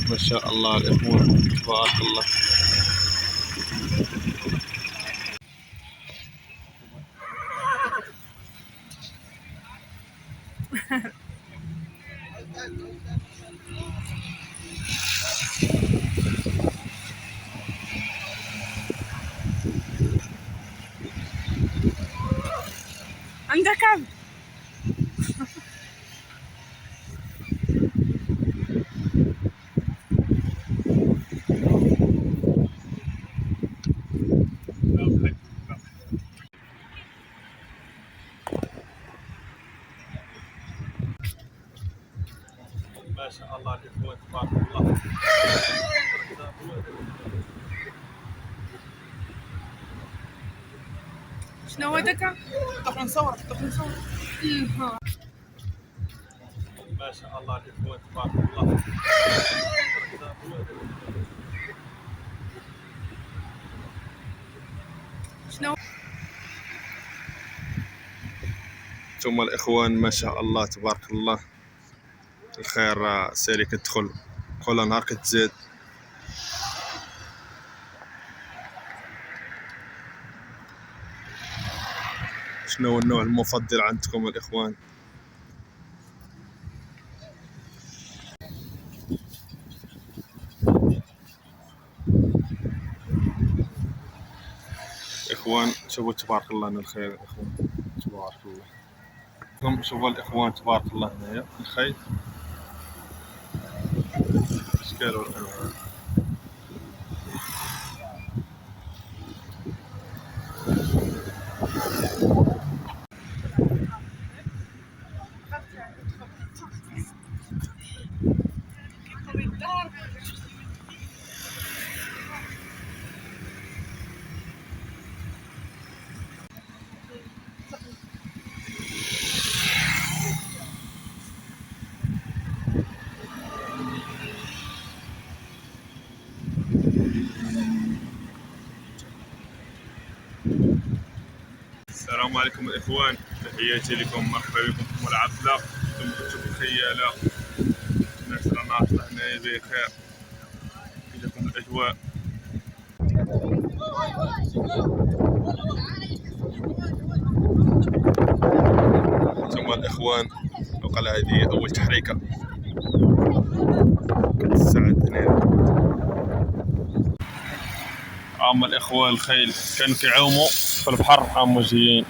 ما شاء الله الإخوان تبارك الله. عندك كم؟ ما شاء الله الإخوان تبارك الله. شنو هو دكا؟ طب نصور. ما شاء الله الإخوان تبارك الله. شنو؟ ثم الإخوان ما شاء الله تبارك الله. الخير سيري كتدخل كل نهار كتزيد. شنو هو النوع المفضل عندكم الإخوان؟ إخوان شوفوا تبارك الله أن الخير الإخوان تبارك الله. شوفوا الإخوان تبارك الله هنايا الخيل أشكال والألوان. السلام عليكم الإخوان، تحياتي لكم، مرحبا بكم في العطلة. كنتم تشوفوا الخيالة، الناس رانا عاطلة هنايا بخير. كي تكون الأجواء. ثم الإخوان وقال هذه أول تحريكة كتستعد هنا. أما الإخوان الخيل كانوا كيعوموا في البحر، أما جايين.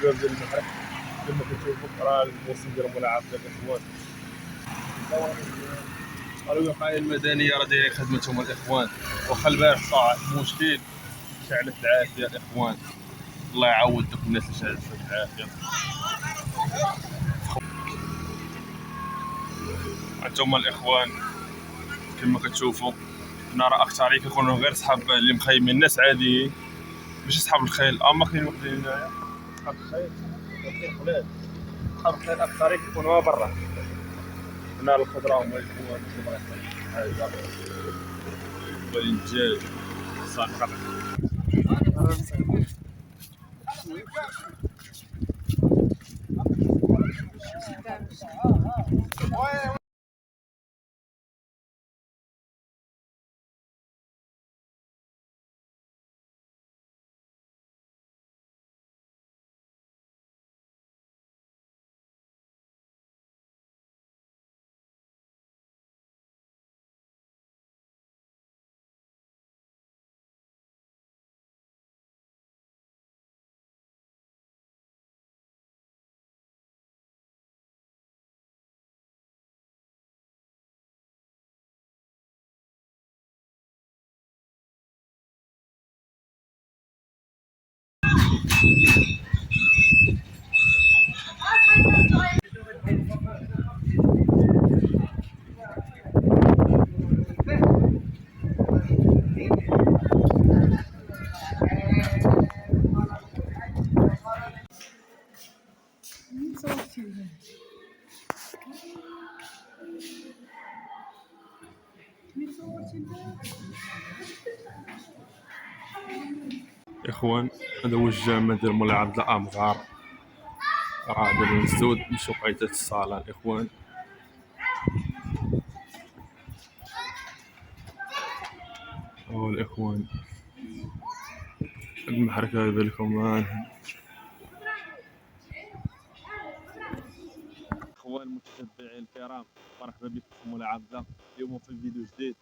الباب ديال البحر كما كتشوفوا راه الموسم ديال الملاعب ديال الإخوان. الوقاية المدنية راه دايرين خدمتهم الإخوان، واخا البارح صار مشكل شعلت العافية الإخوان. الله يعوض دوك الناس اللي شعلت العافية. هانتوما الإخوان كما كتشوفوا هنا راه أكثر كيكونوا غير صحاب اللي مخيمين، ناس عاديين ماشي صحاب الخيل. أما كاين وحدين هنايا صحاب الخيل وكاين ولاد صحاب الخيل أكثر كيكونوا برا. هنا الخضرة هما الإخوان هاهي والإنتاج صافي قطع. اخوان هذا هو الجامع ديال مولاي عبد الامغار، راه دابا مسدود مش وقيته الصلاه الاخوان. هو الاخوان المحركه هذا لكم اخوان المتتبعين الكرام، مرحبا بكم في مولاي عبده. اليوم في فيديو جديد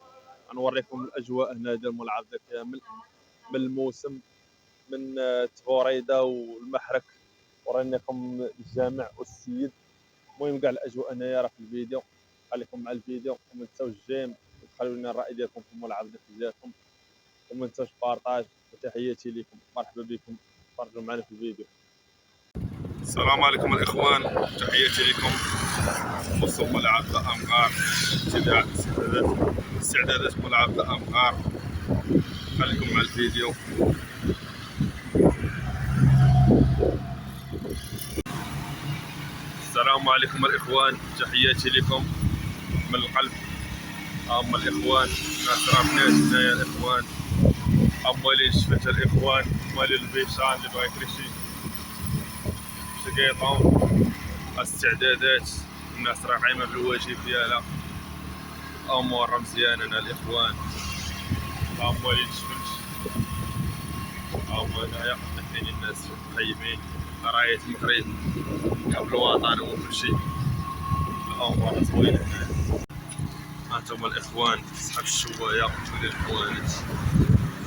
غنوريكم الاجواء هنا ديال مولاي عبده كامل، من الموسم، من تبوريده والمحرك، ورانيكم الجامع والسيد. المهم كاع الاجواء هنايا راه في الفيديو، خليكم مع الفيديو وما تنساوش الجيم وتخليو لنا الراي ديالكم في مولاي عبده كيجاكم، وما تنساوش بارطاج. وتحياتي لكم، مرحبا بكم، تفرجوا معنا في الفيديو. السلام عليكم الاخوان، تحياتي لكم. وصلوا مولاي عبده امغار، استعدادات مولاي عبده امغار، خليكم مع الفيديو. السلام عليكم الاخوان، تحياتي لكم من القلب. هما الاخوان ناس راه بنات هنايا الاخوان، اموالين شفت الاخوان، مالي البيشان اللي بغا يكري شي كيطون استعدادات، الناس راه قايمه بالواجب ديالها، امور مزيانه انا الاخوان. اموالين شفت هما هنايا كاينين الناس مخيمين رايه المغرب حب الوطن وكلشي، الامور زوينه هنا. هانتوما الاخوان صحاب الشوايه والاخوانات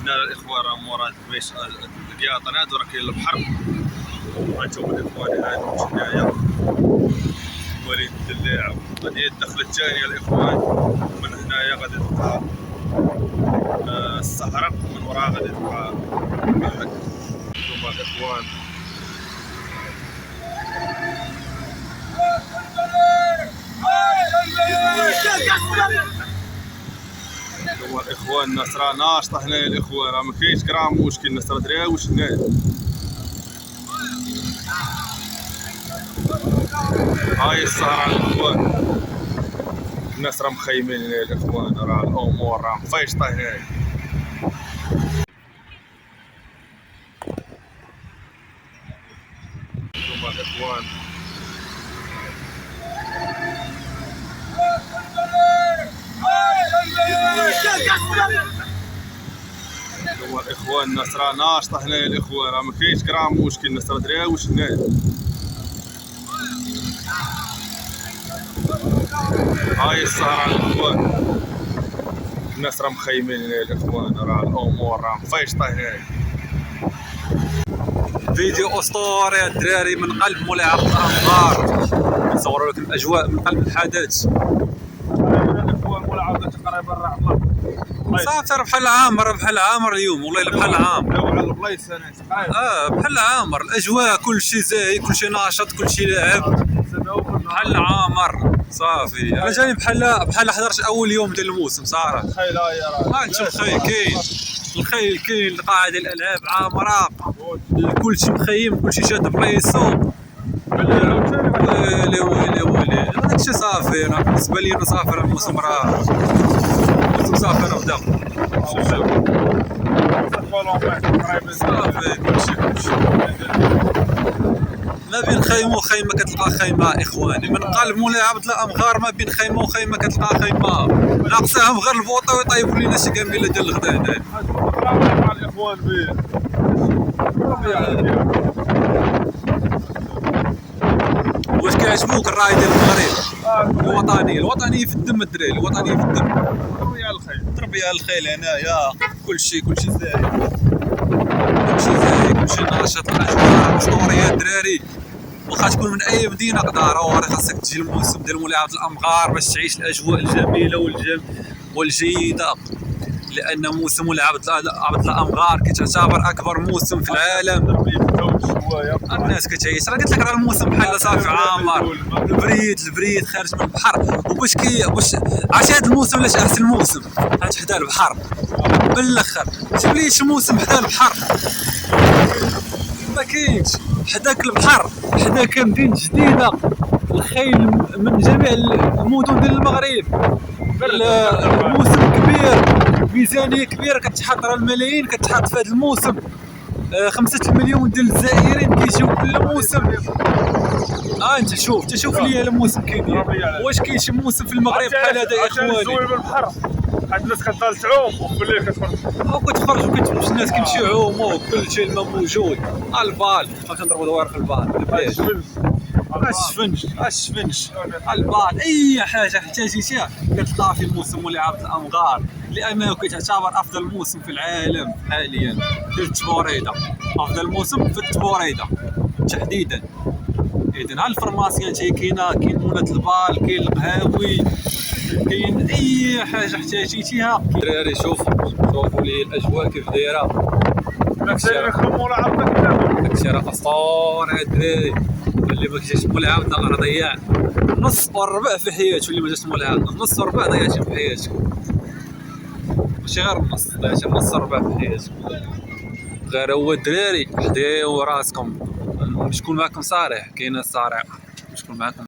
هنا الاخوان، راه مورا القياطن هادو راه كاين البحر. هانتوما الاخوان هادو هنايا موالين الدلاع، غادي الدخله الثانيه الاخوان، من هنايا غادي تلقى الصحراء، من وراها غادي تلقى المحك. هانتوما الاخوان هو الاخوان الناس راه ناشطه هنايا الاخوان، راه ما كاينش كرام مشكل، الناس راه دراوش هنايا. هاي السهره الاخوان، الناس راه مخيمين هنايا الاخوان، راه الامور راه مفيشطه هنايا. هما الاخوان هو الاخوان الناس راه ناشطه هنايا الاخوان، راه ما كاينش كرام مشكل، الناس راه دراوش هنايا. هاي السهره الاخوان، الناس راه مخيمين هنايا الاخوان، راه الامور راه مفيشطه هنايا. فيديو اسطوري الدراري من قلب مولاي عبد الامغار، نصور لكم الاجواء من قلب الحدث. الاخوان مولاي عبده تقريبا راه صافي راه بحال عامر، بحال عامر اليوم، والله الا بحال عامر. على البلايص انا تقريبا بحال عامر، الاجواء كلشي زاهي، كلشي ناشط، كلشي لاعب، بحال عامر. صافي انا جاي بحال حضرت اول يوم ديال الموسم صراحه. الخيل هاي راه ما انت الخيل كاين، الخيل كاين، القاعده الالعاب عامره، كلشي مخيم، كلشي شاد بلايصو. ويلي هادشي صافي. انا بالنسبه لي انا صافي، راه الموسم صافي راه بدا صافي. كلشي ما بين خيمه وخيمه كتلقى خيمه اخواني، من قلب مولاي عبد الامغار ما بين خيمه وخيمه كتلقى خيمه، ناقصاهم غير البوطه ويطيبوا لنا شي كاميله ديال الغدا هنا. مع الاخوان به واش كيعجبوك الراي ديال المغرب؟ الوطنيه في الدم الدراري، الوطنيه في الدم. تربيه على الخيل، تربيه على الخيل هنايا، كلشي زاهي، كلشي ناشط. الاجواء اسطوريه الدراري، واخا تكون من اي مدينه قداره، وراه خاصك تجي الموسم ديال مولاي عبد الامغار باش تعيش الاجواء الجميله والجيده، لان موسم مولاي عبد الامغار كيتعتبر اكبر موسم في العالم. الناس كتعيش، راه قلت لك راه الموسم بحال صافي عامر، البريد خارج من البحر. وباش عرفتي هذا الموسم علاش احسن موسم؟ حيت حدا البحر بالاخر. شوف لي شي موسم حدا البحر ما كاينش، حداك البحر، حداك مدينه جديده، الخيل من جميع المدن ديال المغرب، الموسم كبير، ميزانيه كبيره كتحط، راه الملايين كتحط في هذا الموسم. 5 مليون ديال الجزائريين كيجيو كل موسم. انت شوف لي الموسم كيدير. واش كاين شي موسم في المغرب بحال هذا يا اخواني؟ الزوين من البحر حيت الناس كتضل تعوم وفي الليل كتخرج. وكتخرج وكتمشي الناس كيمشيو يعوموا كل شيء الماء موجود. البال خاصنا نضربوا دوار في البال البلاش. الشفنج البال اي حاجه احتاجيتيها كتلقاها في موسم ولعاب الامغار، لانه كيتعتبر افضل موسم في العالم حاليا ديال التبوريده. افضل موسم في التبوريده تحديدا. اذا ها الفرماسيان كاينه، كاين مولات البال، كاين القهاوي، كاين اي حاجه احتاجيتيها. الدراري شوفوا لي الاجواء كيف دايره. داكشي راه اسطوري الدراري. اللي ما كيجيش مولعاب النهار ضياع نص وربع في حياته. اللي ما جاش مولعاب نص وربع ضيعتي في حياتك، ماشي غير النص، ضيعتي نص وربع في حياتك. غير هو الدراري حداو راسكم، باش نكون معكم صريح، كاين الصراحه باش نكون معكم